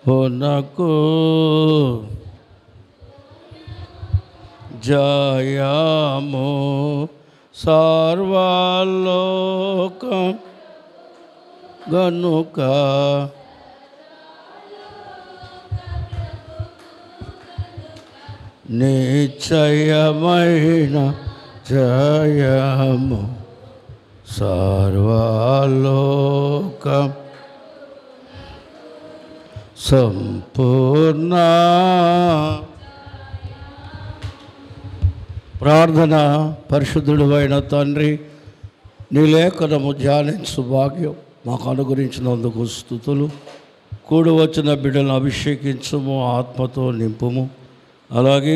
ఉనకు జయము సర్వలోకం గనుక నిశ్చయమైన జయము సర్వలోకం సంపూర్ణ. ప్రార్థన. పరిశుద్ధుడు అయిన తండ్రి, నీ లేఖనము ధ్యానించు భాగ్యం మాకు అనుగ్రహించినందుకు స్తుతులు. కూడి వచ్చిన బిడ్డలను అభిషేకించుము, ఆత్మతో నింపుము, అలాగే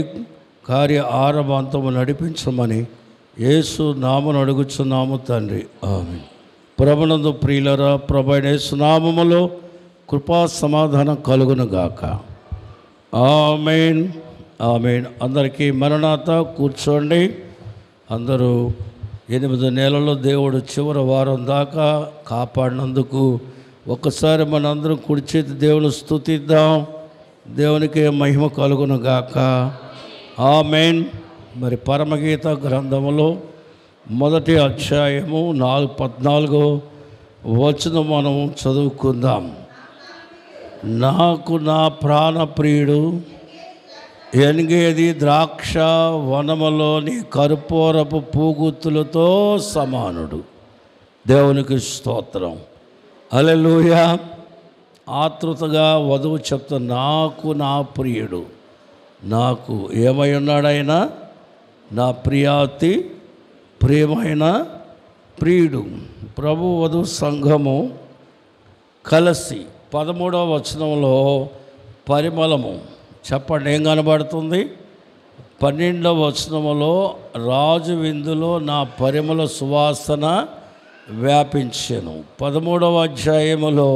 కార్య ఆరంభంతము నడిపించమని యేసు నామమున అడుగుచున్నాము తండ్రి, ఆమేన్. ప్రభునందు ప్రియులరా, ప్రభు అయిన యేసు నామములో కృపా సమాధానం కలుగునుగాక. ఆమేన్, ఆమేన్. అందరికీ మరణాత. కూర్చోండి. అందరూ 8 నెలల్లో దేవుడు చివరి వారం దాకా కాపాడినందుకు ఒక్కసారి మనందరం కుడి చేతి దేవుని స్తుతిద్దాం. దేవునికి మహిమ కలుగునుగాక. ఆమేన్. మరి పరమగీత గ్రంథములో 1వ అధ్యాయము 14వ వచనం మనం చదువుకుందాం. నాకు నా ప్రాణప్రియుడు ఎనిగేది ద్రాక్ష వనములోని కర్పూరపు పూగుత్తులతో సమానుడు. దేవునికి స్తోత్రం. హల్లెలూయా. ఆతృతగా వధువు చెప్తా, నాకు నా ప్రియుడు, నాకు ఏమై ఉన్నాడైనా నా ప్రియాతి ప్రియమైన ప్రియుడు. ప్రభు వధు సంఘము కలిసి 13వ వచనంలో పరిమళము చెప్పండి ఏం కనబడుతుంది? 12వ వచనములో రాజు విందులో నా పరిమళ సువాసన వ్యాపించెను. 13వ అధ్యాయములో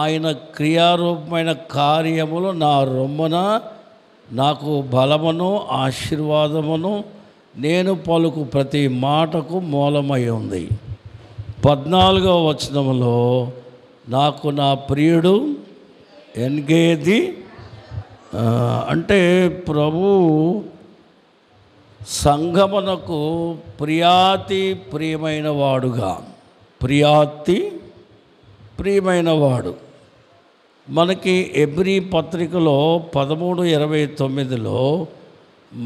ఆయన క్రియారూపమైన కార్యములు నా రొమ్మున నాకు బలమును ఆశీర్వాదమును నేను పలుకు ప్రతి మాటకు మూలమై ఉంది. 14వ వచనములో నాకు నా ప్రియుడు ఎన్గేది అంటే ప్రభు సంఘమునకు ప్రియాతి ప్రియమైన వాడుగా, ప్రియాతి ప్రియమైన వాడు. మనకి హెబ్రీ పత్రికలో 13:29లో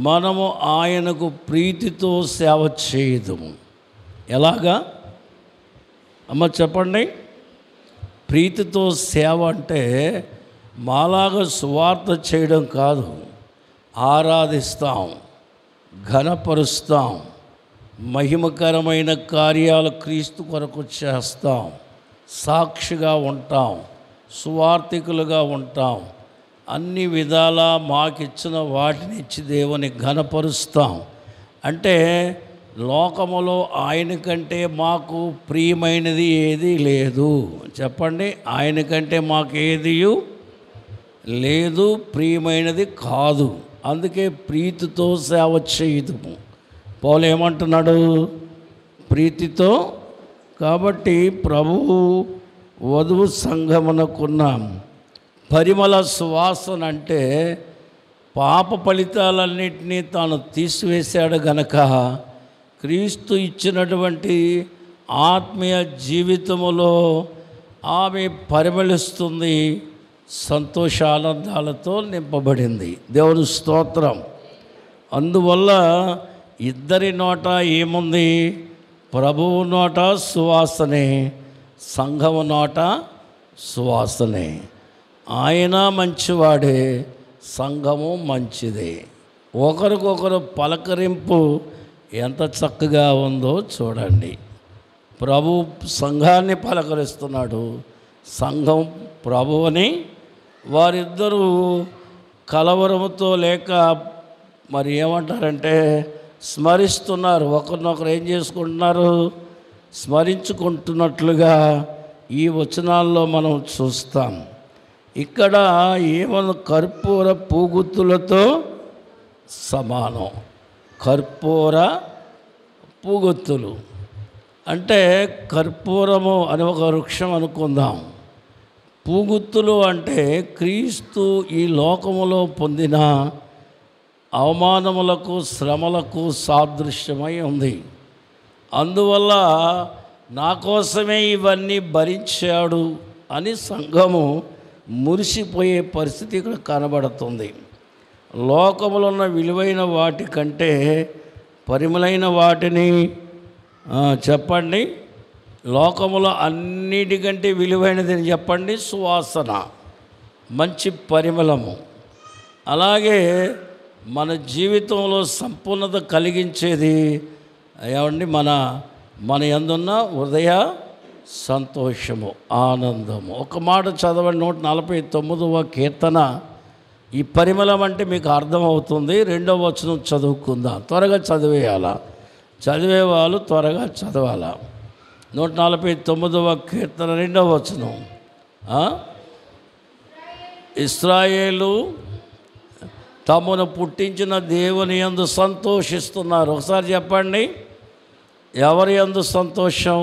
మనము ఆయనకు ప్రీతితో సేవ చేయదుము. ఎలాగా అమ్మ చెప్పండి? ప్రీతితో సేవ అంటే మాలాగా సువార్త చేయడం కాదు, ఆరాధిస్తాం, ఘనపరుస్తాం, మహిమకరమైన కార్యాలు క్రీస్తు కొరకు చేస్తాం, సాక్షిగా ఉంటాం, సువార్థికులుగా ఉంటాం, అన్ని విధాలా మాకిచ్చిన వాటిని ఇచ్చి దేవుని ఘనపరుస్తాం. అంటే లోకములో ఆయన కంటే మాకు ప్రియమైనది ఏది లేదు. చెప్పండి, ఆయన కంటే మాకు ఏది లేదు, ప్రియమైనది కాదు. అందుకే ప్రీతితో సేవ చేయదుము. పౌలు ఏమంటున్నాడు? ప్రీతితో. కాబట్టి ప్రభువు వధువు సంఘమునకున్న పరిమళ సువాసన అంటే పాప ఫలితాలన్నింటినీ తాను తీసివేశాడు గనక క్రీస్తు ఇచ్చినటువంటి ఆత్మీయ జీవితములో ఆమె పరిమళిస్తుంది, సంతోషానందాలతో నింపబడింది. దేవుని స్తోత్రం. అందువల్ల ఇద్దరి నోట ఏముంది? ప్రభువు నోట సువాసనే, సంఘము నోట సువాసనే. ఆయన మంచివాడే, సంఘము మంచిదే. ఒకరికొకరు పలకరింపు ఎంత చక్కగా ఉందో చూడండి. ప్రభు సంఘాన్ని పలకరిస్తున్నాడు, సంఘం ప్రభువుని. వారిద్దరూ కలవరముతో లేక మరి ఏమంటారంటే స్మరిస్తున్నారు, ఒకరినొకరు ఏం చేసుకుంటున్నారు? స్మరించుకుంటున్నట్లుగా ఈ వచనాల్లో మనం చూస్తాం. ఇక్కడ ఏమన్నా కర్పూర పూగుత్తులతో సమానం. కర్పూర పూగొత్తులు అంటే కర్పూరము అని ఒక వృక్షం అనుకుందాం. పూగుత్తులు అంటే క్రీస్తు ఈ లోకములో పొందిన అవమానములకు, శ్రమలకు సాదృశ్యమై ఉంది. అందువల్ల నా కోసమే ఇవన్నీ భరించాడు అని సంఘము మురిసిపోయే పరిస్థితి ఇక్కడ కనబడుతుంది. లోకములో ఉన్న విలువైన వాటి కంటే పరిమళైన వాటిని చెప్పండి. లోకములో అన్నిటికంటే విలువైనదని చెప్పండి. సువాసన, మంచి పరిమళము. అలాగే మన జీవితంలో సంపూర్ణత కలిగించేది ఏమండి? మన యందున్న హృదయ సంతోషము, ఆనందము. ఒక మాట చదవండి, 149వ కీర్తన. ఈ పరిమళం అంటే మీకు అర్థమవుతుంది. 2వ వచనం చదువుకుందాం. త్వరగా చదివేయాలా? చదివేవాళ్ళు త్వరగా చదవాలా? 149వ కీర్తన 2వ వచనం. ఇశ్రాయేలు తమను పుట్టించిన దేవుని యందు సంతోషిస్తున్నారు. ఒకసారి చెప్పండి, ఎవరి యందు సంతోషం?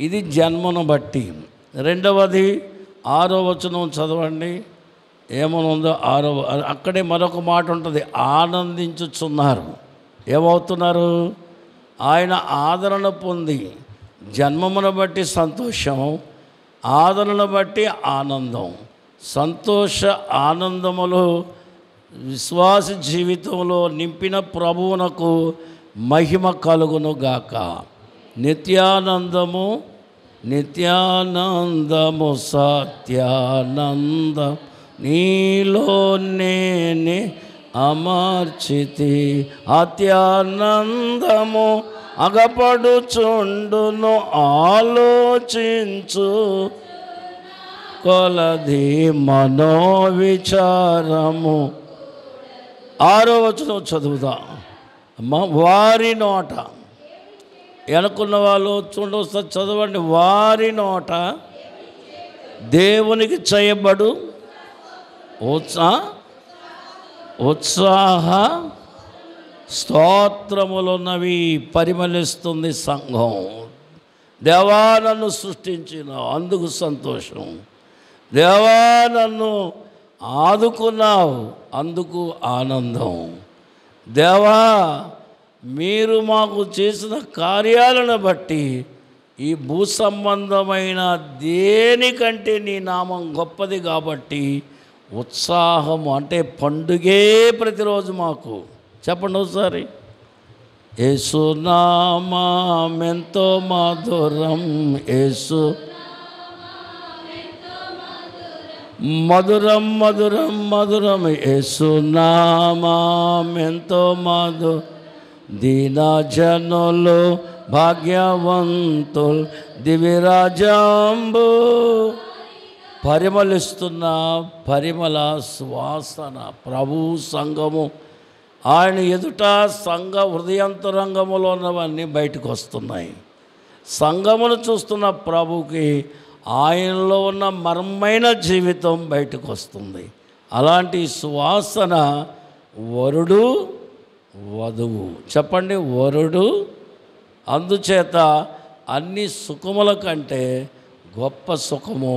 ఇది జన్మను బట్టి. రెండవది 6వ వచనం చదవండి, ఏమనుందో. అక్కడే మరొక మాట ఉంటుంది, ఆనందించుచున్నారు. ఏమవుతున్నారు? ఆయన ఆదరణ పొంది, జన్మమును బట్టి సంతోషం, ఆదరణను బట్టి ఆనందం. సంతోష ఆనందములు విశ్వాస జీవితంలో నింపిన ప్రభువునకు మహిమ కలుగును గాక. నిత్యానందము, నిత్యానందము, సత్యానందం నీలో నేనే అమర్చితి. అత్యానందము అగపడుచుండును ఆలోచించు కొలది మనోవిచారము. 6వ వచనం చదువుదా అమ్మా. వారి నోట, వెనుకున్న వాళ్ళు చూడవస్తే చదవండి. వారి నోట దేవునికి చేయబడు ఉత్సాహ స్తోత్రములున్నవి. పరిమళిస్తుంది సంఘం. దేవా నన్ను సృష్టించిన అందుకు సంతోషం. దేవా నన్ను ఆదుకున్నావు అందుకు ఆనందం. దేవా మీరు మాకు చేసిన కార్యాలను బట్టి ఈ భూ సంబంధమైన దేనికంటే నీ నామం గొప్పది కాబట్టి ఉత్సాహము. అంటే పండుగే ప్రతిరోజు మాకు. చెప్పండి ఒకసారి. యేసు నామం ఎంతో మధురం, యేసు మధురం మధురం మధురం, యేసు నామం ఎంతో మధురం. దీనజనులు భాగ్యవంతులు దివిరాజంబు. పరిమళిస్తున్న పరిమళ సువాసన ప్రభు సంఘము. ఆయన ఎదుట సంఘ హృదయంతరంగములో ఉన్నవన్నీ బయటకు వస్తున్నాయి. సంఘమును చూస్తున్న ప్రభుకి ఆయనలో ఉన్న మర్మైన జీవితం బయటకు వస్తుంది. అలాంటి సువాసన వరుడు వధువు. చెప్పండి, వరుడు. అందుచేత అన్ని సుఖముల కంటే గొప్ప సుఖము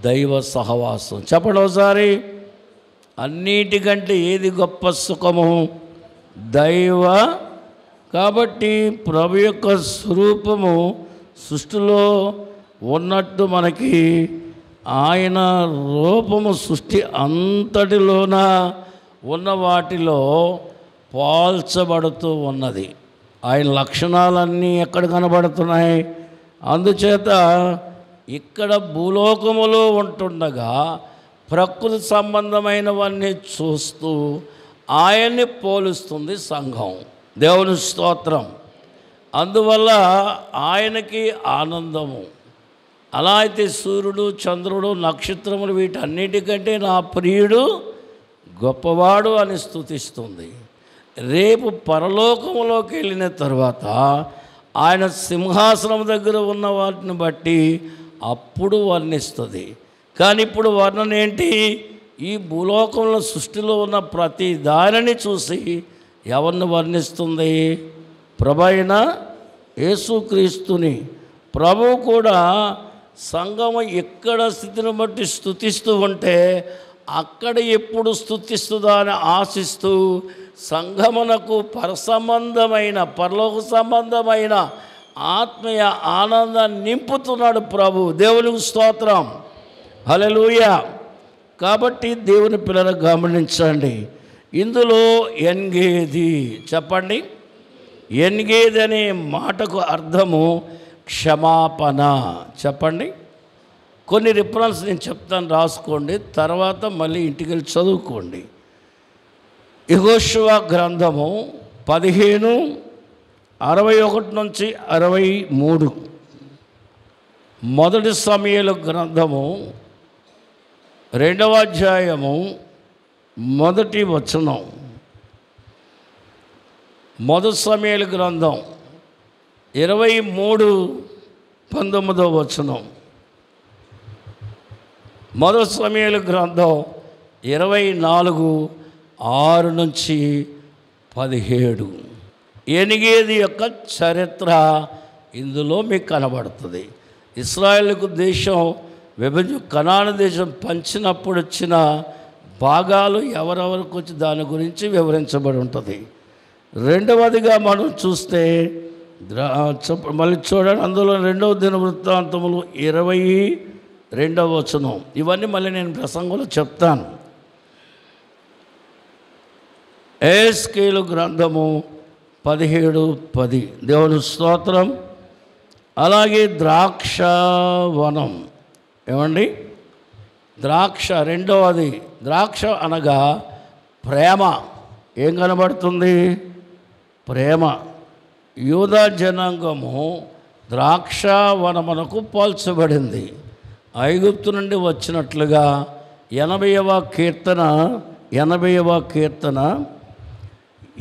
దైవ సహవాసం. చెప్పండి ఒకసారి. అన్నిటికంటే ఏది గొప్ప సుఖము? దైవ. కాబట్టి ప్రభు యొక్క స్వరూపము సృష్టిలో ఉన్నట్టు మనకి ఆయన రూపము సృష్టి అంతటిలోన ఉన్న వాటిలో పోల్చబడుతూ ఉన్నది. ఆయన లక్షణాలన్నీ ఎక్కడ కనబడుతున్నాయి? అందుచేత ఇక్కడ భూలోకములో ఉంటుండగా ప్రకృతి సంబంధమైనవన్నీ చూస్తూ ఆయన్ని పోలుస్తుంది సంఘం. దేవుని స్తోత్రం. అందువల్ల ఆయనకి ఆనందము. అలా అయితే సూర్యుడు, చంద్రుడు, నక్షత్రములు వీటన్నిటికంటే నా ప్రియుడు గొప్పవాడు అని స్తుతిస్తుంది. రేపు పరలోకములోకి వెళ్ళిన తర్వాత ఆయన సింహాసనం దగ్గర ఉన్న వాటిని బట్టి అప్పుడు వర్ణిస్తుంది. కానీ ఇప్పుడు వర్ణన ఏంటి? ఈ భూలోకంలో సృష్టిలో ఉన్న ప్రతి దానిని చూసి ఎవరిని వర్ణిస్తుంది? ప్రభు అయిన యేసుక్రీస్తుని. ప్రభువు కూడా సంఘము ఎక్కడ స్థితిని బట్టి స్తుతిస్తూ ఉంటే అక్కడ ఎప్పుడు స్తుతిస్తుందా అని ఆశిస్తూ సంఘమునకు పరసంబంధమైన పరలోక సంబంధమైన ఆత్మీయ ఆనందాన్ని నింపుతున్నాడు ప్రభు. దేవునికి స్తోత్రం, హల్లెలూయా. కాబట్టి దేవుని పిల్లలు గమనించండి, ఇందులో ఎన్గేది చెప్పండి. ఎన్గేది అనే మాటకు అర్థము క్షమాపణ. చెప్పండి. కొన్ని రిఫరెన్స్ నేను చెప్తాను, రాసుకోండి, తర్వాత మళ్ళీ ఇంటికి వెళ్ళి చదువుకోండి. యెహోషువ గ్రంథము 15:61-63, మొదటి సమూయేలు గ్రంథము 2వ అధ్యాయము 1వ వచనం, మొదటి సమూయేలు గ్రంథం 23:19 వచనం, మొదటి సమూయేలు గ్రంథం 24:6-17. ఎనిగేది యొక్క చరిత్ర ఇందులో మీకు కనబడుతుంది. ఇశ్రాయేలుకు దేశం కనాను దేశం పంచినప్పుడు వచ్చిన భాగాలు ఎవరెవరికి వచ్చి దాని గురించి వివరించబడి ఉంటుంది. రెండవదిగా మనం చూస్తే మళ్ళీ చూడండి, అందులో 2వ దినవృత్తాంతములు 22వ వచనం. ఇవన్నీ మళ్ళీ నేను ప్రసంగంలో చెప్తాను. ఎహెజ్కేలు గ్రంథము 17:10. దేవుని స్తోత్రం. అలాగే ద్రాక్షవనం, ఏమండి, ద్రాక్ష రెండవది. ద్రాక్ష అనగా ప్రేమ. ఏం కనబడుతుంది? ప్రేమ. యూదా జనాంగము ద్రాక్షవనమునకు పోల్చబడింది. ఐగుప్తు నుండి వచ్చినట్లుగా 80వ కీర్తన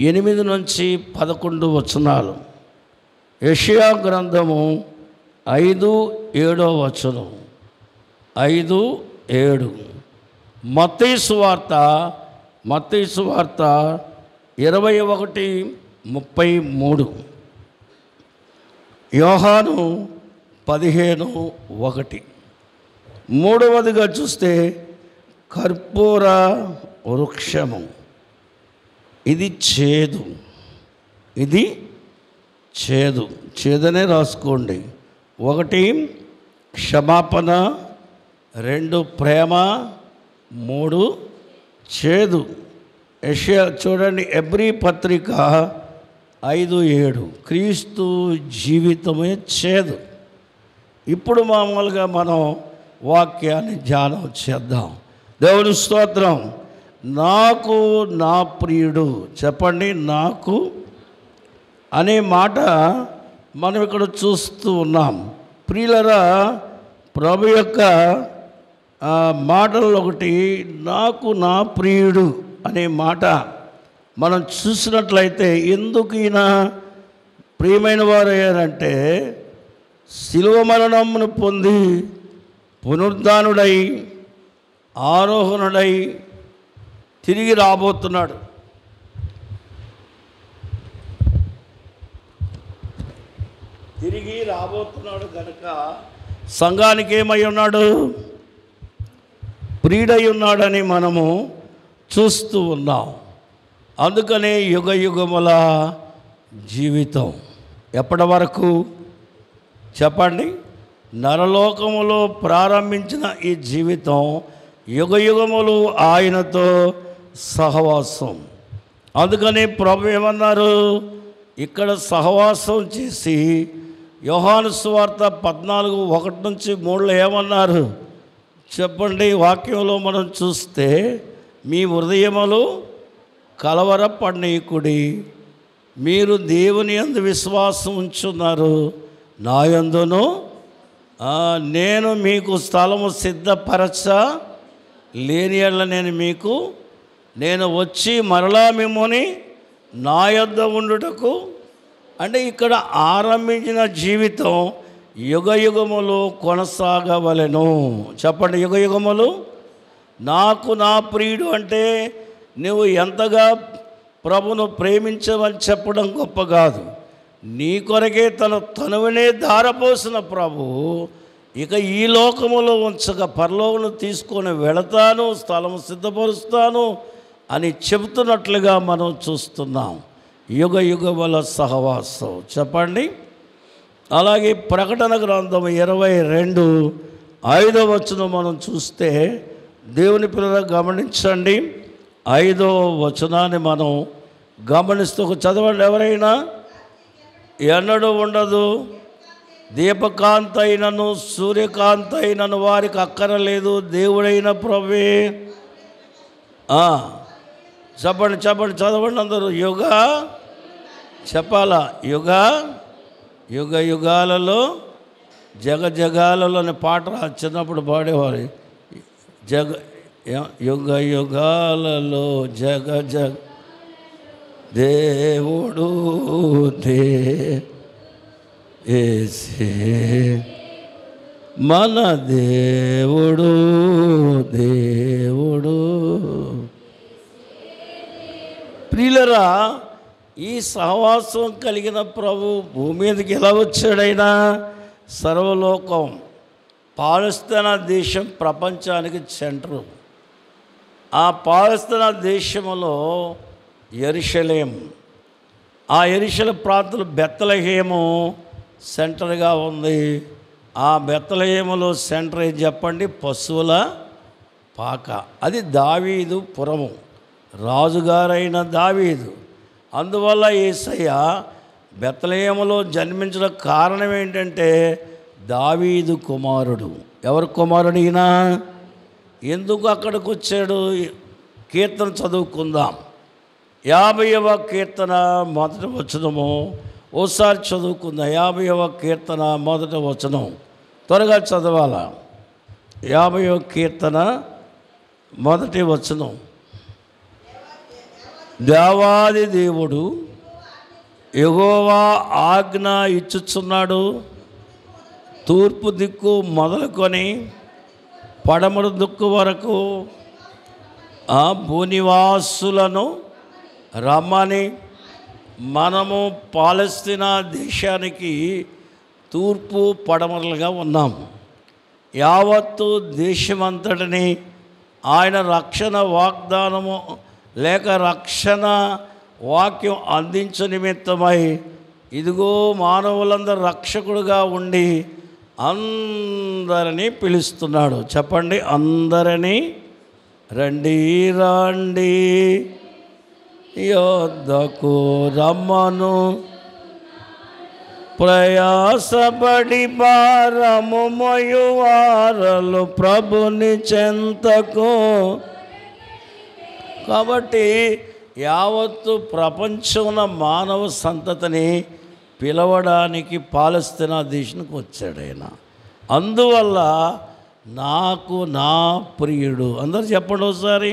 8-11 వచనాలు. యెషయా గ్రంథము 5:7 వచనం, 5:7. మత్తయి సువార్త 21:33. యోహాను 15:1. మూడవదిగా చూస్తే కర్పూర వృక్షము. ఇది చేదు, ఇది చేదు. చేదనే రాసుకోండి. 1 క్షమాపణ, 2 ప్రేమ, 3 చేదు. యెషయా చూడండి, ఎబ్రీ పత్రిక 5:7. క్రీస్తు జీవితమే చేదు. ఇప్పుడు మామూలుగా మనం వాక్యాన్ని ధ్యానం చేద్దాం. దేవుని స్తోత్రం. నాకు నా ప్రియుడు, చెప్పండి. నాకు అనే మాట మనం ఇక్కడ చూస్తూ ఉన్నాం. ప్రియులరా, ప్రభు యొక్క మాటల్లో ఒకటి నాకు నా ప్రియుడు అనే మాట మనం చూసినట్లయితే ఎందుకు ఈయన ప్రియమైన వారు అయ్యారంటే, శిలువ మరణమును పొంది పునరుద్ధానుడై ఆరోహణుడై తిరిగి రాబోతున్నాడు. కనుక సంఘానికి ఏమై ఉన్నాడు? ప్రియుడై ఉన్నాడని మనము చూస్తూ ఉన్నాం. అందుకనే యుగ యుగముల జీవితం ఎప్పటి వరకు చెప్పండి? నరలోకములో ప్రారంభించిన ఈ జీవితం యుగ యుగములు ఆయనతో సహవాసం. అందుకని ప్రభు ఏమన్నారు? ఇక్కడ సహవాసం చేసి యోహాను సువార్త 14:1-3 ఏమన్నారు చెప్పండి? వాక్యంలో మనం చూస్తే, మీ హృదయములు కలవరపడనీయకుడి, మీరు దేవుని యందు విశ్వాసం ఉంచున్నారు, నా యందును నేను మీకు స్థలము సిద్ధపరచ లేని యెడల నేను వచ్చి మరలా మిమ్మల్ని నా యొద్ద ఉండుటకు. అంటే ఇక్కడ ఆరంభించిన జీవితం యుగ యుగములు కొనసాగవలెను. చెప్పండి, యుగ యుగములు. నాకు నా ప్రియుడు అంటే నువ్వు ఎంతగా ప్రభును ప్రేమించవని చెప్పడం గొప్ప కాదు. నీ కొరకే తన తనువునే ధారపోసిన ప్రభు ఇక ఈ లోకములో ఉంచక పరలోకమును తీసుకొని వెళతాను, స్థలము సిద్ధపరుస్తాను అని చెబుతున్నట్లుగా మనం చూస్తున్నాం. యుగ యుగముల సహవాసం. చెప్పండి. అలాగే ప్రకటన గ్రంథం 22:5 వచనం మనం చూస్తే, దేవుని పిల్లలు గమనించండి, 5వ వచనాన్ని మనం గమనిస్తూ చదవండి ఎవరైనా. ఎన్నడూ ఉండదు, దీపకాంత అయినను సూర్యకాంత అయినను వారికి అక్కరలేదు, దేవుడైన ప్రభువే. చెప్పండి చెప్పండి చదవండి అందరూ. చెప్పాలా? యుగ యుగాలలో జగాలలో అనే పాట చిన్నప్పుడు పాడేవారు. యుగ యుగాలలో జగ దేవుడు ఏసే మన దేవుడు ప్రియులరా, ఈ సహవాసం కలిగిన ప్రభు భూమి మీదకి ఎలా వచ్చాడైనా? సర్వలోకం, పాలస్తీనా దేశం ప్రపంచానికి సెంటరు. ఆ పాలస్తీనా దేశంలో యెరూషలేం, ఆ యెరూషలేం ప్రాంతంలో బెత్లెహేము సెంటర్గా ఉంది. ఆ బెత్లెహేములో సెంటర్ ఏం చెప్పండి? పశువుల పాక. అది దావీదు పురము, రాజుగారైన దావీదు. అందువల్ల యేసయ్య బెత్లెహేములో జన్మించడం కారణం ఏంటంటే దావీదు కుమారుడు. ఎవరు కుమారుడు ఈయన? ఎందుకు అక్కడికి వచ్చాడు? కీర్తన చదువుకుందాం. 50వ కీర్తన 1వ వచనము ఓసారి చదువుకుందాం. 50వ కీర్తన 1వ వచనం త్వరగా చదవాలా. 50వ కీర్తన 1వ వచనం. దేవాది దేవుడు యెహోవా ఆజ్ఞ ఇచ్చుచున్నాడు, తూర్పు దిక్కు మొదలుకొని పడమర దిక్కు వరకు ఆ భూనివాసులను రమ్మని. మనము పాలస్తీనా దేశానికి తూర్పు పడమరలుగా ఉన్నాము. యావత్తు దేశమంతటిని ఆయన రక్షణ వాగ్దానము లేక రక్షణ వాక్యం అందించ నిమిత్తమై ఇదిగో మానవులందరూ రక్షకుడుగా ఉండి అందరినీ పిలుస్తున్నాడు. చెప్పండి, అందరినీ రండి రండి యొద్దకు రమ్మను, ప్రయాసపడి భారము మోయువారలు ప్రభుని చెంతకు. కాబట్టి యావత్తు ప్రపంచంలో మానవ సంతతిని పిలవడానికి పాలస్తీనా దేశానికి వచ్చాడు ఆయన. అందువల్ల నాకు నా ప్రియుడు, అందరూ చెప్పండి ఒకసారి,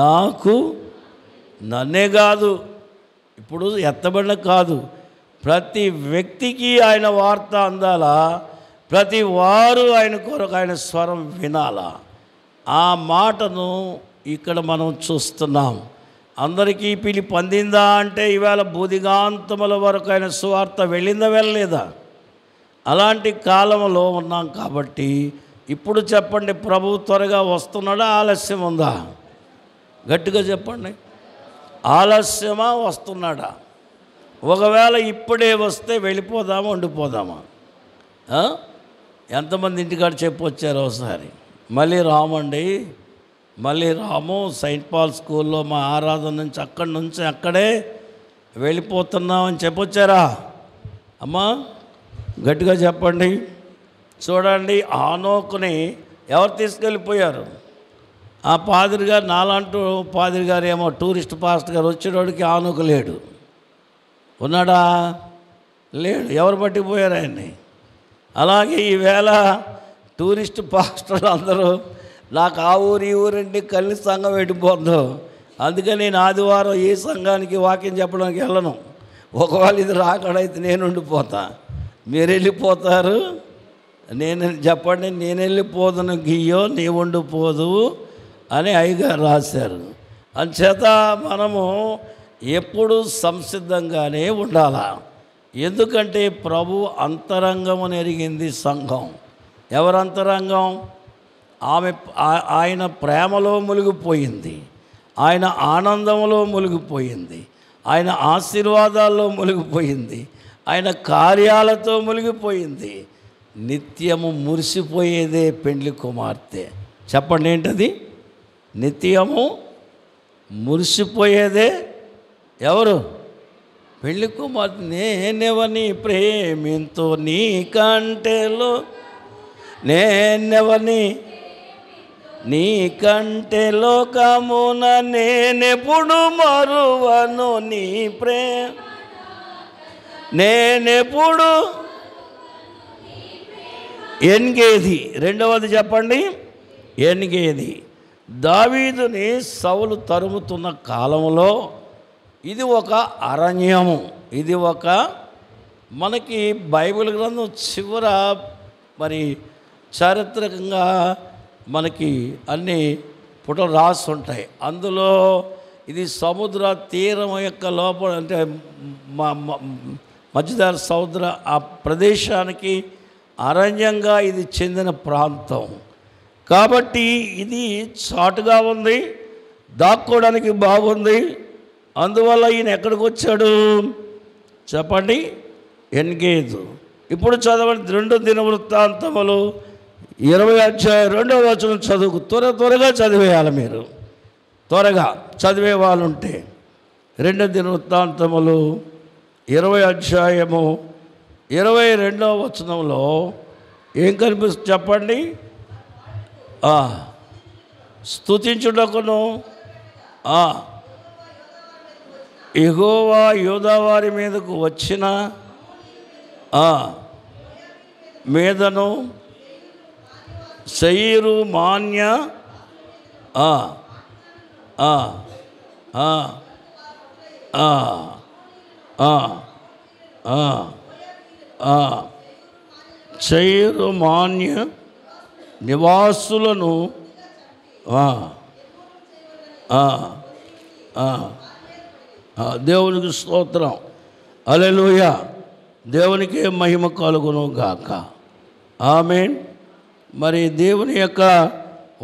నాకు, నన్నే కాదు, ఇప్పుడు ఎత్తబడిన కాదు, ప్రతి వ్యక్తికి ఆయన వార్త అందాలా, ప్రతి వారు ఆయన కొరకు ఆయన స్వరం వినాలా. ఆ మాటను ఇక్కడ మనం చూస్తున్నాం. అందరికీ పిలిపి అందిందా అంటే ఈవేళ బూదిగాంతముల వరకు ఆయన సువార్త వెళ్ళిందా వెళ్ళలేదా? అలాంటి కాలంలో ఉన్నాం. కాబట్టి ఇప్పుడు చెప్పండి, ప్రభు త్వరగా వస్తున్నాడా, ఆలస్యం ఉందా? గట్టిగా చెప్పండి, ఆలస్యమా వస్తున్నాడా? ఒకవేళ ఇప్పుడే వస్తే వెళ్ళిపోదామా ఉండిపోదామా? ఎంతమంది ఇంటికాడ చెప్పొచ్చారు ఒకసారి? మళ్ళీ రామండి, మళ్ళీ రాము, సెయింట్ పాల్ స్కూల్లో మా ఆరాధన నుంచి అక్కడి నుంచి అక్కడే వెళ్ళిపోతున్నామని చెప్పొచ్చారా అమ్మా? గట్టిగా చెప్పండి. చూడండి, ఆనోకుని ఎవరు తీసుకెళ్ళిపోయారు? ఆ పాదిరి గారు, నాలంటూ పాదిరి గారు ఏమో టూరిస్ట్ పాస్ట్ గారు వచ్చేటోడికి ఆనోకు లేడు. ఉన్నాడా? లేడు. ఎవరు పట్టిపోయారు ఆయన్ని? అలాగే ఈవేళ టూరిస్ట్ పాస్టర్లు అందరూ నాకు ఆ ఊరు ఈ ఊరండి కలిసి సంఘం వెళ్ళిపోద్దు, అందుకని నేను ఆదివారం ఏ సంఘానికి వాక్యం చెప్పడానికి వెళ్ళను. ఒకవేళ ఇది రాకడైతే నేను ఉండిపోతా, మీరు వెళ్ళిపోతారు. నేను చెప్పండి, నేను వెళ్ళిపోదును గియ్యో నీ ఉండిపోదు అని అయ్యగారు రాశారు. అంచేత మనము ఎప్పుడు సంసిద్ధంగానే ఉండాలా. ఎందుకంటే ప్రభు అంతరంగమును ఎరిగింది సంఘం. ఎవరి అంతరంగం? ఆయన ప్రేమలో మునిగిపోయింది, ఆయన ఆనందంలో మునిగిపోయింది, ఆయన ఆశీర్వాదాల్లో మునిగిపోయింది, ఆయన కార్యాలతో మునిగిపోయింది. నిత్యము మురిసిపోయేదే పెండ్లి కుమార్తె. చెప్పండి ఏంటది? నిత్యము మురిసిపోయేదే ఎవరు? పెళ్లి కుమార్తె. నేనెవని ప్రేమింతో నీ కంటెలో, నేనెవని నీ కంటే లోకమున నేనెప్పుడు మరువను నీ ప్రేమ, నేనెప్పుడు. ఎన్గేది రెండవది చెప్పండి. ఎన్గేది దావీదుని సౌలు తరుముతున్న కాలంలో ఇది ఒక అరణ్యము. ఇది ఒక మనకి బైబిల్ గ్రంథం చివర మరి చారిత్రకంగా మనకి అన్ని పుటలు రాసి ఉంటాయి. అందులో ఇది సముద్ర తీరం యొక్క లోపల, అంటే మధ్యధరా సముద్ర ఆ ప్రదేశానికి అరణ్యంగా ఇది చెందిన ప్రాంతం కాబట్టి ఇది చాటుగా ఉంది, దాక్కోవడానికి బాగుంది. అందువల్ల ఈయన ఎక్కడికి వచ్చాడు చెప్పండి? ఎన్గేదు. ఇప్పుడు చదవండి 2 దినవృత్తాంతములు 20వ అధ్యాయం 2వ వచనం చదువుకు త్వరగా చదివేయాలి. మీరు త్వరగా చదివే వాళ్ళు ఉంటే 2 దినవృత్తాంతములు 20వ అధ్యాయము 22వ వచనంలో ఏం కనిపిస్తుంది చెప్పండి? స్తుతించుటకును యెహోవా యూదా వారి మీదకు వచ్చిన మీదను శయీరు మాన్య శయీరు మాన్య నివాసులను దేవునికి స్తోత్రం, హల్లెలూయా. దేవునికి మహిమ కలుగును గాక, ఆమేన్. మరి దేవుని యొక్క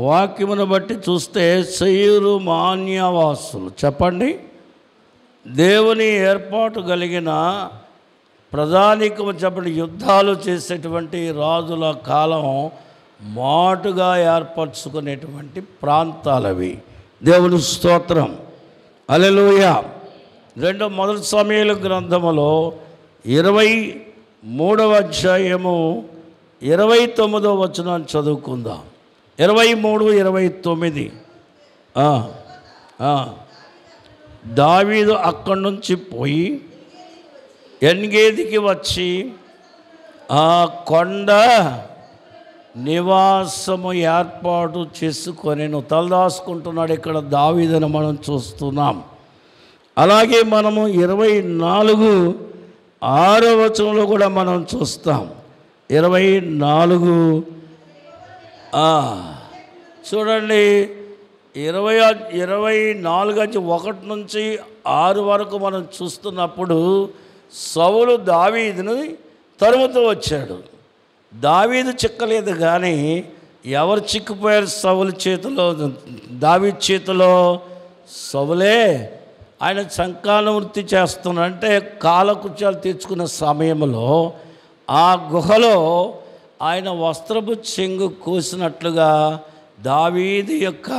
వాక్యమును బట్టి చూస్తే శయీరు మాన్యవాసులు చెప్పండి. దేవుని ఏర్పాటు కలిగిన ప్రధానికము చెప్పండి. యుద్ధాలు చేసేటువంటి రాజుల కాలం మాటుగా ఏర్పరచుకునేటువంటి ప్రాంతాలవి. దేవుని స్తోత్రం, హల్లెలూయా. 2 మొదటి సమూయేలు గ్రంథములో 23వ అధ్యాయము 29వ వచనాన్ని చదువుకుందాం. 23, 29. దావీదు అక్కడి నుంచి పోయి ఎన్గేదికి వచ్చి ఆ కొండ నివాసము ఏర్పాటు చేసుకొని తలదాచుకుంటున్నాడు. ఇక్కడ దావీదును మనం చూస్తున్నాం. అలాగే మనము 24 వచనంలో కూడా మనం చూస్తాం. 24 చూడండి. 24:1 నుంచి 6 వరకు మనం చూస్తున్నప్పుడు సౌలు దావీదును తరుముతూ వచ్చాడు. దావీదు చిక్కలేదు కానీ ఎవరు చిక్కిపోయారు సౌలు చేతిలో? దావీదు చేతిలో సౌలే. ఆయన సంకాల వృత్తి చేస్తున్నాడు. అంటే కాలకృత్యాలు తీర్చుకున్న సమయంలో ఆ గుహలో ఆయన వస్త్రపు చెంగు కోసినట్లుగా దావీదు యొక్క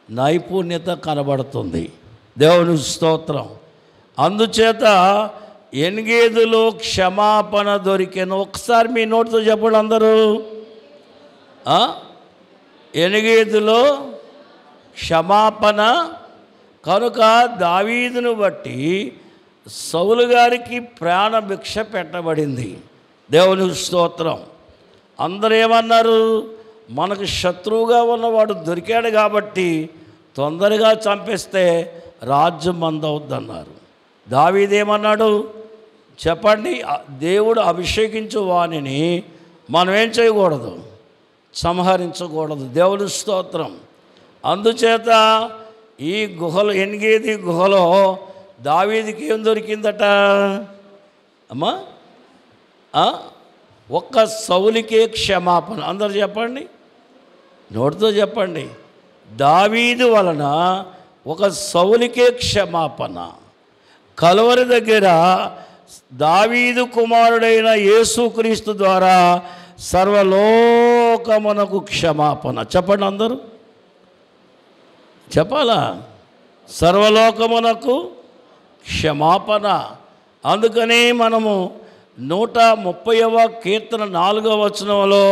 నైపుణ్యత కనబడుతుంది. దేవుని స్తోత్రం. అందుచేత ఎన్గేదులో క్షమాపణ దొరికెను. ఒకసారి మీ నోటితో చెప్పండి అందరూ. ఎన్గేదులో క్షమాపణ. కనుక దావీదును బట్టి సౌలు గారికి ప్రాణభిక్ష పెట్టబడింది. దేవుని స్తోత్రం. అందరూ ఏమన్నారు? మనకు శత్రువుగా ఉన్నవాడు దొరికాడు కాబట్టి తొందరగా చంపేస్తే రాజ్యం మందవుద్దన్నారు. దావీదేమన్నాడు చెప్పండి? దేవుడు అభిషేకించు వానిని మనం ఏం చేయకూడదు? సంహరించకూడదు. దేవుని స్తోత్రం. అందుచేత ఈ గుహలో, ఎన్గేది గుహలో దావీదుకి ఏం దొరికిందట అమ్మా? ఒక్క సౌలుకే క్షమాపణ. అందరు చెప్పండి, నోటితో చెప్పండి. దావీదు వలన ఒక సౌలుకే క్షమాపణ. కలువరి దగ్గర దావీదు కుమారుడైన యేసుక్రీస్తు ద్వారా సర్వలోకమునకు క్షమాపణ. చెప్పండి అందరూ, చెప్పాలా? సర్వలోకమునకు క్షమాపణ. అందుకని మనము 130వ కీర్తన 4వ వచనంలో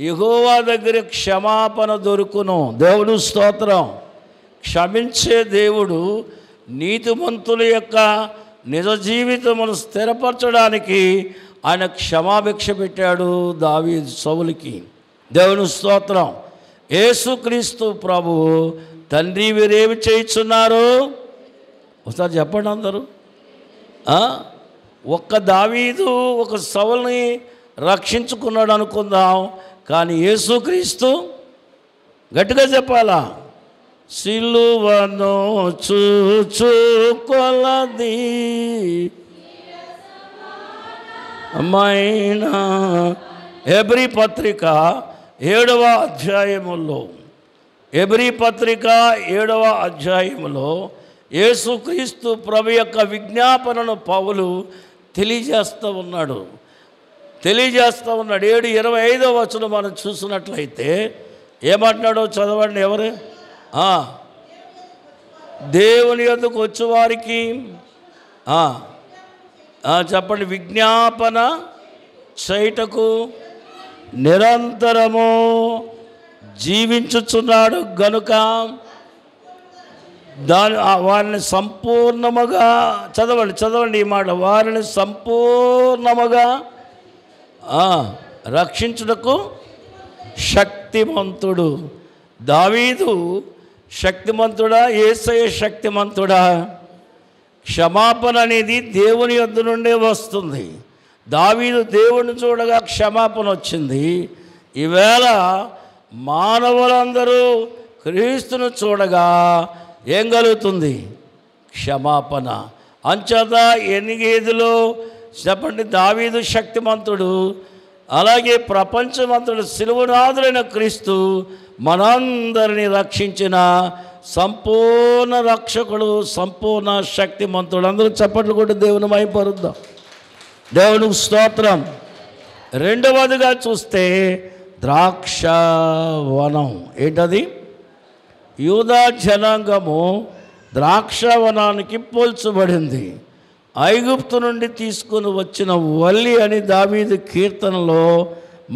యెహోవా దగ్గర క్షమాపణ దొరుకును. దేవుడు స్తోత్రం. క్షమించే దేవుడు నీతిమంతుల యొక్క నిజ జీవితమును స్థిరపరచడానికి ఆయన క్షమాభిక్ష పెట్టాడు దావీదు సౌలుకి. దేవుని స్తోత్రం. యేసుక్రీస్తు ప్రభువు తండ్రి వీరేమి చేయుచున్నారు ఒకసారి చెప్పండి అందరూ. ఒక్క దావీదు ఒక సౌలుని రక్షించుకున్నాడు అనుకుందాం, కానీ యేసుక్రీస్తు గట్టిగా చెప్పాలా, సిలువను చూచు కొలది అమ్మాయిన. హెబ్రీ పత్రిక 7వ అధ్యాయములో, హెబ్రీ పత్రిక 7వ అధ్యాయములో యేసుక్రీస్తు ప్రభు యొక్క విజ్ఞాపనను పౌలు తెలియజేస్తూ ఉన్నాడు. 7:25 వచనం మనం చూసినట్లయితే ఏమంటున్నాడో చదవండి. ఎవరు? దేవుని యొద్దకు వచ్చేవారికి చెప్పండి, విజ్ఞాపన చేయుటకు నిరంతరము జీవించుచున్నాడు గనుక వారిని సంపూర్ణముగా చదవండి ఈ మాట, వారిని సంపూర్ణముగా రక్షించుటకు శక్తిమంతుడు. దావీదు శక్తిమంతుడా? యేసయ్య శక్తిమంతుడా? క్షమాపణ అనేది దేవుని యొద్ద నుండే వస్తుంది. దావీదు దేవుడిని చూడగా క్షమాపణ వచ్చింది. ఈవేళ మానవులందరూ క్రీస్తును చూడగా ఏం కలుగుతుంది? క్షమాపణ. అంచేత ఎనిగేదిలో చెప్పండి, దావీదు శక్తిమంతుడు, అలాగే ప్రపంచమంతుడు సిలువనాథుడైన క్రీస్తు మనందరినీ రక్షించిన సంపూర్ణ రక్షకుడు, సంపూర్ణ శక్తిమంతుడు. అందరూ చప్పట్లు కొట్టి దేవుని మహిమపరుద్దాం. దేవునికి స్తోత్రం. రెండవదిగా చూస్తే ద్రాక్షవనం. ఏంటది? యూదా జనాంగము ద్రాక్షవనానికి పోల్చబడింది. ఐగుప్తు నుండి తీసుకుని వచ్చిన వల్లి అని దావీదు కీర్తనలో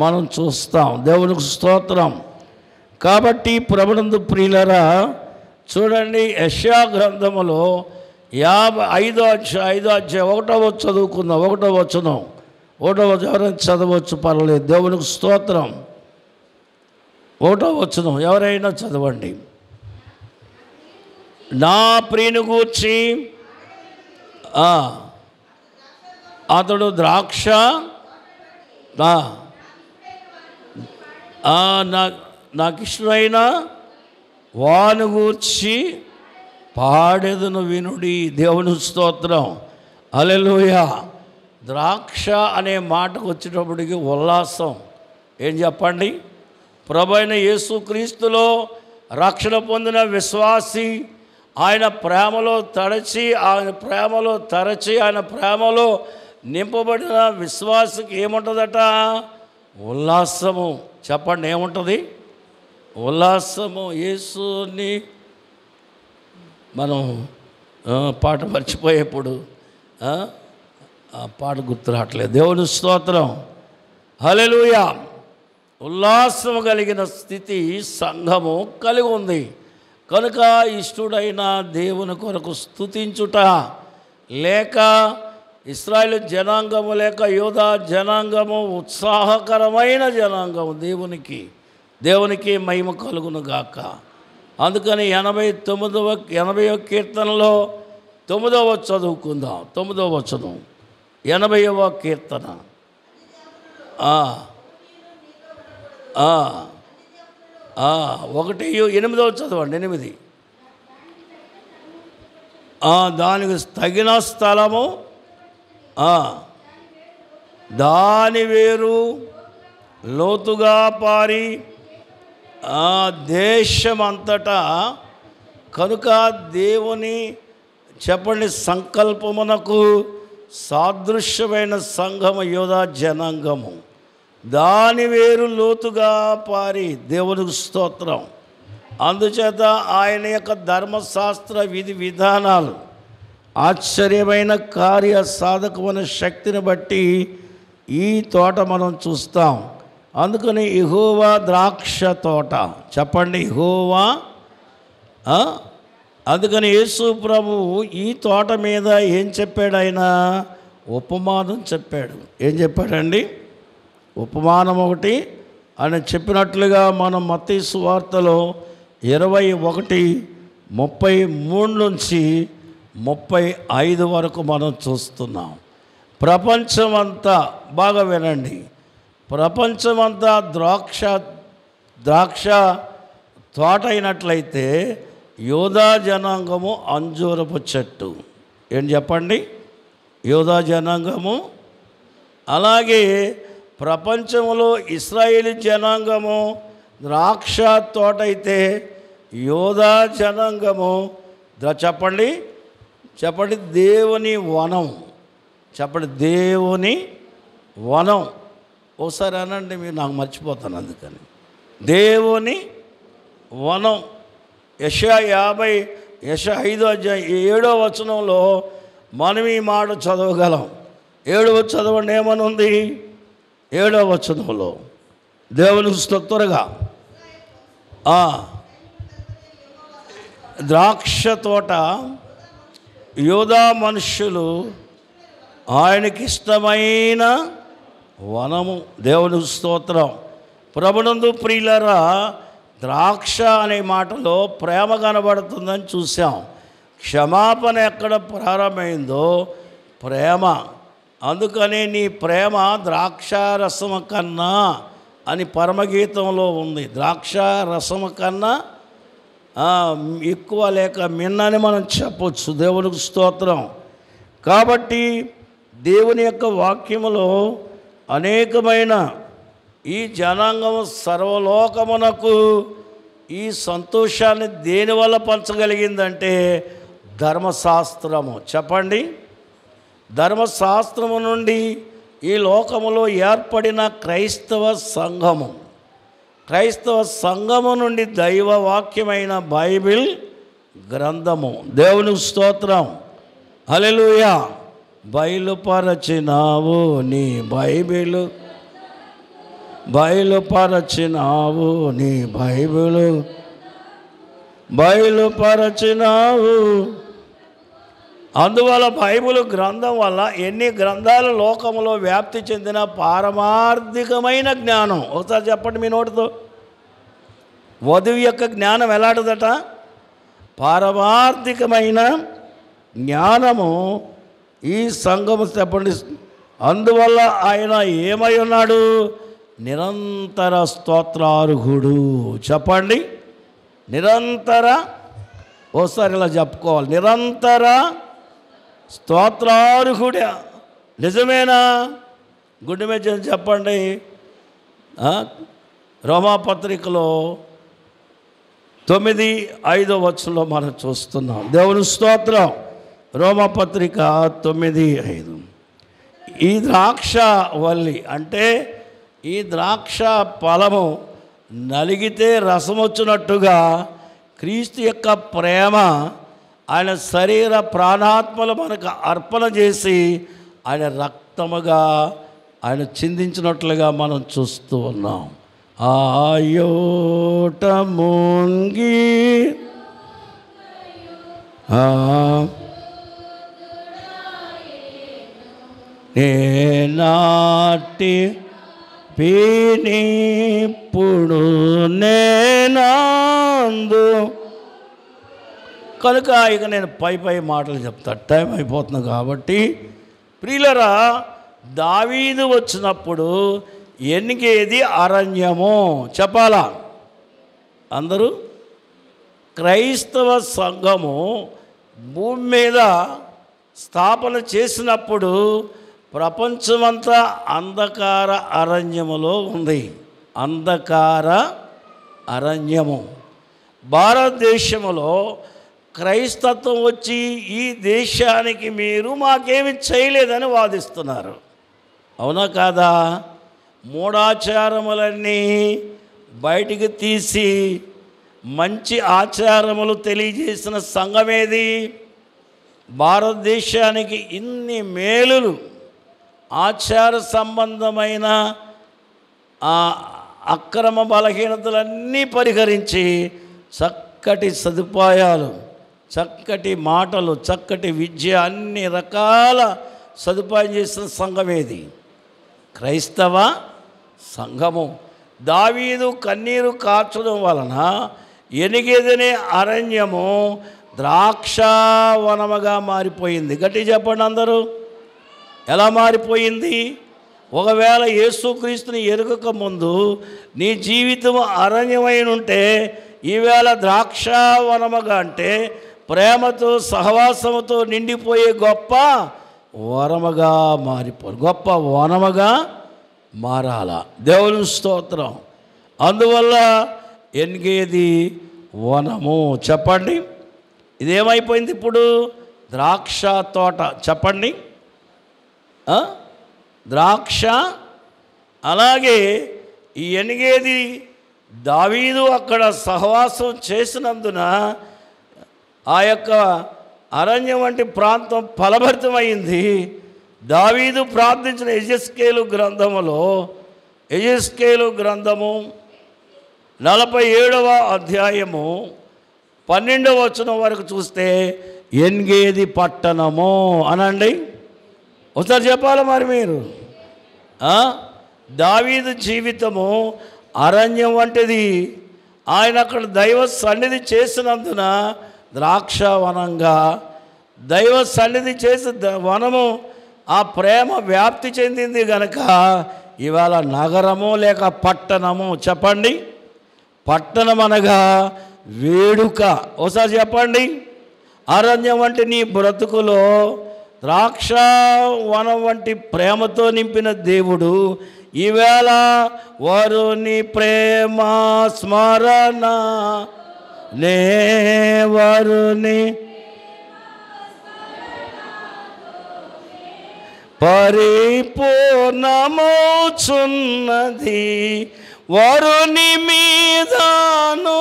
మనం చూస్తాం. దేవునికి స్తోత్రం. కాబట్టి ప్రభునందు ప్రియులరా, చూడండి, యెషయా గ్రంథములో 5వ అధ్యాయం 1వ చదువుకుందాం. 1వ వచనం ఎవరైనా చదవచ్చు, పర్వాలేదు. దేవునికి స్తోత్రం. 1వ వచనం ఎవరైనా చదవండి. నా ప్రియుని గూర్చి అతడు ద్రాక్ష నాకు ఇష్టమైన వాని గూర్చి పాడెదను వినుడి. దేవుని స్తోత్రం. హల్లెలూయా. ద్రాక్ష అనే మాటకు వచ్చేటప్పటికి ఉల్లాసం. ఏం చెప్పండి? ప్రభువైన యేసుక్రీస్తులో రక్షణ పొందిన విశ్వాసి ఆయన ప్రేమలో తరచి ఆయన ప్రేమలో నింపబడిన విశ్వాసికి ఏముంటుందట? ఉల్లాసము. చెప్పండి, ఏముంటుంది? ఉల్లాసము. యేసుని మనం పాట మర్చిపోయేప్పుడు పాట గుర్తు రావట్లేదు. దేవుని స్తోత్రం. హల్లెలూయా. ఉల్లాసము కలిగిన స్థితి సంఘము కలిగి ఉంది. కనుక ఇష్టడైన దేవుని కొరకు స్తుతించుట, లేక ఇశ్రాయేలు జనాంగము లేక యూదా జనాంగము ఉత్సాహకరమైన జనాంగము దేవునికి మహిమ కలుగును గాక. అందుకని 80వ కీర్తనలో 9వ చదువుకుందాం. 9వ వచనం 80వ కీర్తన. 1:8 చదవండి. 8 దానికి తగిన స్థలము దాని వేరు లోతుగా పారి ఆ దేశమంతటా కనుక దేవుని చెప్పండి సంకల్పమునకు సాదృశ్యమైన సంఘము యోధా జనాంగము. దాని వేరు లోతుగా పారి దేవునికి స్తోత్రం. అందుచేత ఆయన యొక్క ధర్మశాస్త్ర విధి విధానాలు ఆశ్చర్యమైన కార్య సాధకమైన శక్తిని బట్టి ఈ తోట మనం చూస్తాం. అందుకని యెహోవా ద్రాక్ష తోట చెప్పండి యెహోవా. అందుకని యేసు ప్రభువు ఈ తోట మీద ఏం చెప్పాడు? ఆయన ఉపమానం చెప్పాడు. ఏం చెప్పాడండి? ఉపమానం ఒకటి ఆయన చెప్పినట్లుగా మనం మత్తయి సువార్తలో 21:33 నుంచి 35 వరకు మనం చూస్తున్నాం. ప్రపంచమంతా బాగా వినండి, ప్రపంచమంతా ద్రాక్ష తోట అయినట్లయితే యోధా జనాంగము అంజూరపు చెట్టు. ఏం చెప్పండి? యోధా జనాంగము. అలాగే ప్రపంచంలో ఇశ్రాయేలు జనాంగము ద్రాక్ష తోట అయితే యోధా జనాంగము చెప్పండి చెప్పండి దేవుని వనం. చెప్పండి దేవుని వనం. ఒకసారి అనండి, మీరు నాకు మర్చిపోతాను అందుకని. దేవుని వనం. యెషయా 5:7 వచనంలో మనం ఈ మాట చదవగలం. 7వ చదవండి, ఏమని ఉంది? 7వ వచనంలో దేవునికి స్తోత్రంగా ద్రాక్ష తోట యోధా మనుష్యులు ఆయనకి ఇష్టమైన వనము. దేవునికి స్తోత్రం. ప్రభునందు ప్రియులారా, ద్రాక్ష అనే మాటలో ప్రేమ కనబడుతుందని చూసాం. క్షమాపణ ఎక్కడ ప్రారంభమైందో ప్రేమ. అందుకని నీ ప్రేమ ద్రాక్షారసము కన్నా అని పరమగీతంలో ఉంది. ద్రాక్షారసము కన్నా ఎక్కువ లేక మిన్నని మనం చెప్పొచ్చు. దేవునికి స్తోత్రం. కాబట్టి దేవుని యొక్క వాక్యములో అనేకమైన ఈ జనాంగము సర్వలోకమునకు ఈ సంతోషాన్ని దేనివల్ల పంచగలిగిందంటే ధర్మశాస్త్రము. చెప్పండి, ధర్మశాస్త్రము నుండి ఈ లోకములో ఏర్పడిన క్రైస్తవ సంఘము నుండి దైవ వాక్యమైన బైబిల్ గ్రంథము. దేవునికి స్తోత్రం. హల్లెలూయా. బయలుపరచినావు నీ బయలుపరచినావు నీ బయలుపరచినావు. అందువల్ల బైబిల్ గ్రంథం వల్ల ఎన్ని గ్రంథాలు లోకంలో వ్యాప్తి చెందిన పారమార్థికమైన జ్ఞానం. ఒకసారి చెప్పండి మీ నోటితో. వధువు యొక్క జ్ఞానం ఎలాంటిదట? పారమార్థికమైన జ్ఞానము ఈ సంఘము. చెప్పండి. అందువల్ల ఆయన ఏమై ఉన్నాడు? నిరంతర స్తోత్రార్హుడు. చెప్పండి, నిరంతర. ఓసారి ఇలా చెప్పుకోవాలి, నిరంతర స్తోత్రార్హుడా. నిజమేనా? గుడ్డి మీద చెప్పండి. రోమాపత్రికలో 9:5 వచనంలో మనం చూస్తున్నాం. దేవుని స్తోత్రం. రోమాపత్రిక 9:5. ఈ ద్రాక్ష వల్లి అంటే ఈ ద్రాక్ష ఫలము నలిగితే రసం వచ్చినట్టుగా క్రీస్తు యొక్క ప్రేమ ఆయన శరీర ప్రాణాత్మలు మనకు అర్పణ చేసి ఆయన రక్తముగా ఆయన చిందించినట్లుగా మనం చూస్తూ ఉన్నాం. ఆయోట ముంగి నాటి పీనిప్పుడు నేనందు. కనుక ఇక నేను పై మాటలు చెప్తా, టైం అయిపోతుంది కాబట్టి. ప్రియులరా, దావీదు వచ్చినప్పుడు ఎన్నికేది అరణ్యము చెప్పాలా? అందరూ క్రైస్తవ సంఘము భూమి మీద స్థాపన చేసినప్పుడు ప్రపంచమంతా అంధకార అరణ్యములో ఉంది. అంధకార అరణ్యము. భారతదేశంలో క్రైస్తత్వం వచ్చి ఈ దేశానికి మీరు మాకేమి చేయలేదని వాదిస్తున్నారు. అవునా కాదా? మూఢాచారములన్నీ బయటికి తీసి మంచి ఆచారములు తెలియజేసిన సంఘమేది? భారతదేశానికి ఇన్ని మేలులు, ఆచార సంబంధమైన అక్రమ బలహీనతలన్నీ పరిహరించి చక్కటి సదుపాయాలు, చక్కటి మాటలు, చక్కటి విద్య, అన్ని రకాల సదుపాయం చేసిన సంఘమేది? క్రైస్తవ సంఘము. దావీదు కన్నీరు కార్చడం వలన ఎనిగేదనే అరణ్యము ద్రాక్షావనముగా మారిపోయింది. గట్టి చెప్పండి అందరూ. ఎలా మారిపోయింది? ఒకవేళ యేసుక్రీస్తుని ఎరుగక ముందు నీ జీవితం అరణ్యమైన ఉంటే ఈవేళ ద్రాక్షావనముగా, అంటే ప్రేమతో సహవాసముతో నిండిపోయే గొప్ప వనముగా గొప్ప వనముగా మారాల. దేవుని స్తోత్రం. అందువల్ల ఎన్గేది వనము. చెప్పండి, ఇదేమైపోయింది ఇప్పుడు? ద్రాక్ష తోట. చెప్పండి, ద్రాక్ష. అలాగే ఈ ఎనిగేది దావీదు అక్కడ సహవాసం చేసినందున ఆ యొక్క అరణ్యం వంటి ప్రాంతం ఫలభరితమైంది. దావీదు ప్రార్థించిన యెహెజ్కేలు గ్రంథములో, యెహెజ్కేలు గ్రంథము 47వ అధ్యాయము 12వ వచనం వరకు చూస్తే ఎన్గేది పట్టణము అనండి. ఒకసారి చెప్పాలి మరి మీరు. దావీదు జీవితము అరణ్యం వంటిది. ఆయన అక్కడ దైవ సన్నిధి చేసినందున ద్రాక్షవనంగా, దైవ సన్నిధి చేసి వనము ఆ ప్రేమ వ్యాప్తి చెందింది గనక ఇవాళ నగరము లేక పట్టణము. చెప్పండి, పట్టణం అనగా వేడుక. ఒకసారి చెప్పండి. అరణ్యం వంటి నీ బ్రతుకులో ద్రాక్షవనం వంటి ప్రేమతో నింపిన దేవుడు ఈవేళ వరుని ప్రేమ స్మరణ నే వరుని పరిపూర్ణమౌచున్నది, వరుని మీదను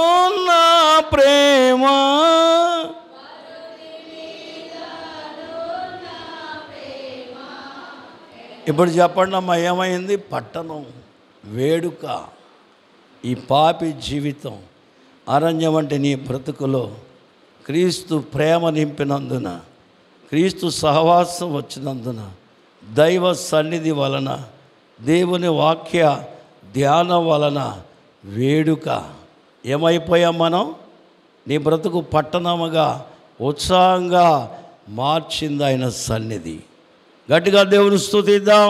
నా ప్రేమ. ఇప్పుడు చెప్పండి అమ్మా, ఏమైంది? పట్టణం, వేడుక. ఈ పాపి జీవితం అరణ్యం అంటే నీ బ్రతుకులో క్రీస్తు ప్రేమ నింపినందున, క్రీస్తు సహవాసం వచ్చినందున, దైవ సన్నిధి వలన, దేవుని వాక్య ధ్యానం వలన వేడుక. ఏమైపోయాం మనం? నీ బ్రతుకు పట్టణముగా, ఉత్సాహంగా మార్చింది ఆయన సన్నిధి. గట్టిగా దేవుని స్తుతిద్దాం.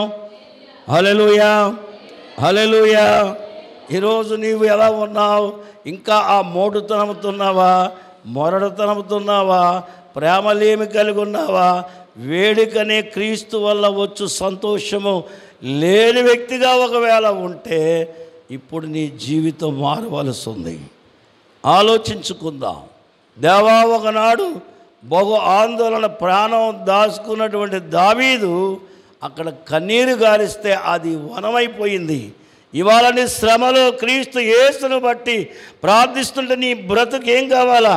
హల్లెలూయా, హల్లెలూయా. ఈరోజు నీవు ఎలా ఉన్నావు? ఇంకా ఆ మోటుతనముతున్నావా? మొరడుతనముతున్నావా? ప్రేమలేమి కలిగి ఉన్నావా? వేడుకనే క్రీస్తు వల్ల వచ్చు సంతోషము లేని వ్యక్తిగా ఒకవేళ ఉంటే ఇప్పుడు నీ జీవితం మారవలసి ఉంది. ఆలోచించుకుందాం. దేవా, ఒకనాడు బహు ఆందోళన, ప్రాణం దాచుకున్నటువంటి దావీదు అక్కడ కన్నీరు గారిస్తే అది వనమైపోయింది. ఇవాళ నీ శ్రమలో క్రీస్తు యేసును బట్టి ప్రార్థిస్తుంటే నీ బ్రతుకు ఏం కావాలా?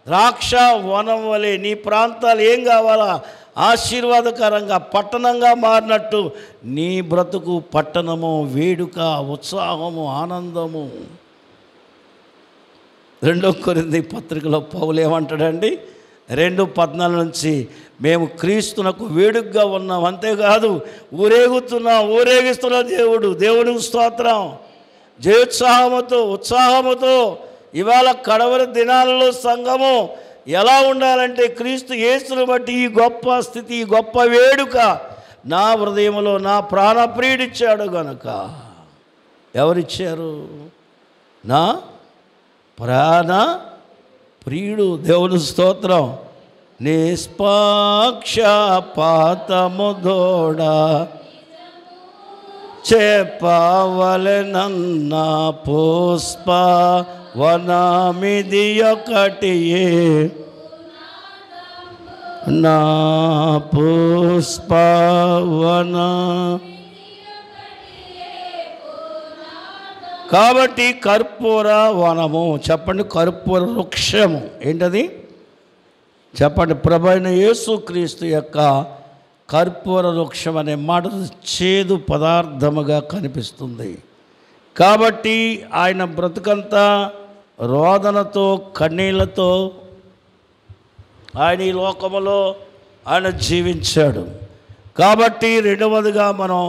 ద్రాక్ష వనం వలె నీ ప్రాంతాలు ఏం కావాలా? ఆశీర్వాదకరంగా పట్టణంగా మారినట్టు నీ బ్రతుకు పట్టణము, వేడుక, ఉత్సాహము, ఆనందము. 2 కొరింథీ పత్రికలో పౌలు ఏమంటాడండి? 2:14 నుంచి మేము క్రీస్తునకు వేడుకగా ఉన్నాం, అంతేకాదు ఊరేగిస్తున్న దేవుడికి స్తోత్రం. జయోత్సాహముతో, ఉత్సాహముతో ఇవాళ కడవరి దినాలలో సంఘము ఎలా ఉండాలంటే క్రీస్తు యేసును బట్టి ఈ గొప్ప స్థితి, ఈ గొప్ప వేడుక నా హృదయంలో నా ప్రాణప్రియుడిచ్చాడు గనుక. ఎవరిచ్చారు? నా ప్రాణ ప్రియుడు. దేవుని స్తోత్రం. నిష్పక్షపాతము దోడ చెప్పవలెనన్న పుష్ప వనమిది ఒకటియే నా పుష్పవన. కాబట్టి కర్పూర వనము, చెప్పండి, కర్పూర వృక్షము ఏంటది చెప్పండి. ప్రభైన యేసుక్రీస్తు యొక్క కర్పూర వృక్షం అనే మాట చేదు పదార్థముగా కనిపిస్తుంది. కాబట్టి ఆయన బ్రతుకంతా రోదనతో కన్నీళ్లతో ఆయన ఈ లోకములో ఆయన జీవించాడు. కాబట్టి రెండవదిగా మనం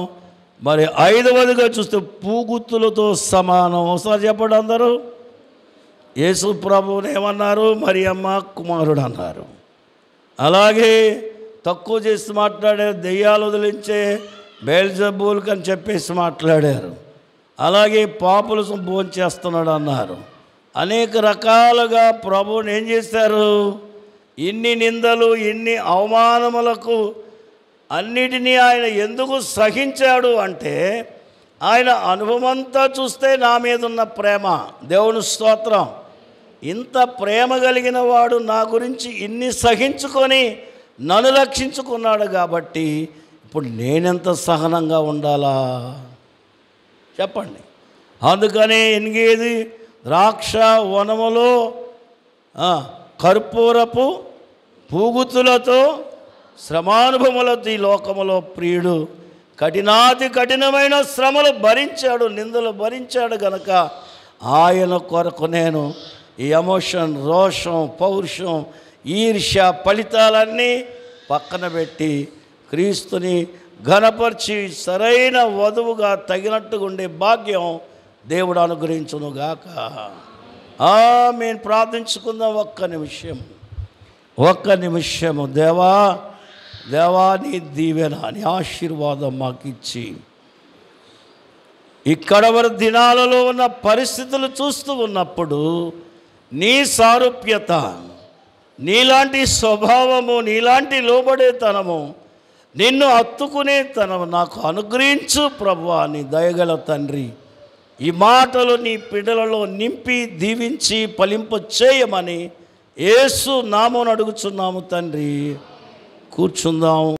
మరి ఐదవదిగా చూస్తే పూగుత్తులతో సమానం. ఒకసారి చెప్పండి అందరూ. యేసు ప్రభువుని ఏమన్నారు? మరియమ్మ కుమారుడు అన్నారు. అలాగే తక్కువ చేసి మాట్లాడారు, దెయ్యాలు వదిలించే బెల్జెబూల్ అని చెప్పేసి మాట్లాడారు. అలాగే పాపులు భోంచేస్తున్నాడు అన్నారు. అనేక రకాలుగా ప్రభువుని ఏం చేశారు? ఇన్ని నిందలు, ఇన్ని అవమానములకు అన్నిటినీ ఆయన ఎందుకు సహించాడు అంటే ఆయన అనుభవమంతా చూస్తే నా మీద ఉన్న ప్రేమ. దేవుని స్తోత్రం. ఇంత ప్రేమ కలిగిన వాడు నా గురించి ఇన్ని సహించుకొని నన్ను రక్షించుకున్నాడు. కాబట్టి ఇప్పుడు నేనెంత సహనంగా ఉండాలా చెప్పండి. అందుకనే ఎనిగేది ద్రాక్ష వనములో కర్పూరపు పూగుతులతో శ్రమానుభవములతో ఈ లోకములో ప్రియుడు కఠినాతి కఠినమైన శ్రమలు భరించాడు, నిందలు భరించాడు గనక ఆయన కొరకు నేను ఈ ఎమోషన్, రోషం, పౌరుషం, ఈర్ష్య ఫలితాలన్నీ పక్కన పెట్టి క్రీస్తుని ఘనపరిచి సరైన వధువుగా తగినట్టుగా ఉండే భాగ్యం దేవుడు అనుగ్రహించునుగాక. మేము ప్రార్థించుకుందాం. ఒక్క నిమిషము. దేవా నీ దీవెన, నీ ఆశీర్వాదం మాకు ఇచ్చి ఇక్కడ వరకు దినాలలో ఉన్న పరిస్థితులు చూస్తూ ఉన్నప్పుడు నీ సారూప్యత, నీలాంటి స్వభావము, నీలాంటి లోబడేతనము, నిన్ను హత్తుకునేతనము నాకు అనుగ్రహించు ప్రభువా. నీ దయగల తండ్రి, ఈ మాటలు నీ పిడలలో నింపి దీవించి ఫలింప చేయమని యేసు నామమున అడుగుచున్నాము తండ్రి. కూర్చుందాం.